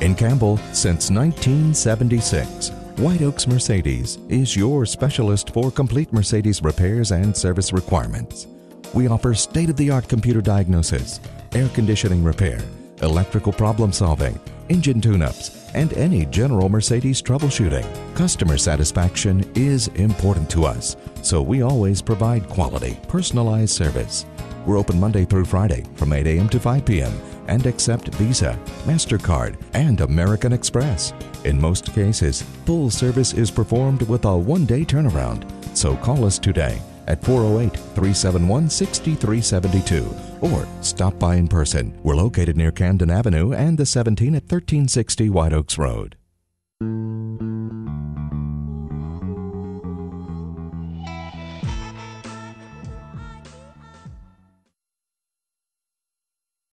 In Campbell since 1976, White Oaks Mercedes is your specialist for complete Mercedes repairs and service requirements. We offer state-of-the-art computer diagnosis, air conditioning repair, electrical problem solving, engine tune-ups, and any general Mercedes troubleshooting. Customer satisfaction is important to us, so we always provide quality, personalized service. We're open Monday through Friday from 8 a.m. to 5 p.m. and accept Visa, MasterCard, and American Express. In most cases, full service is performed with a one-day turnaround, so call us today at 408-371-6372 or stop by in person. We're located near Camden Avenue and the 17 at 1360 White Oaks Road.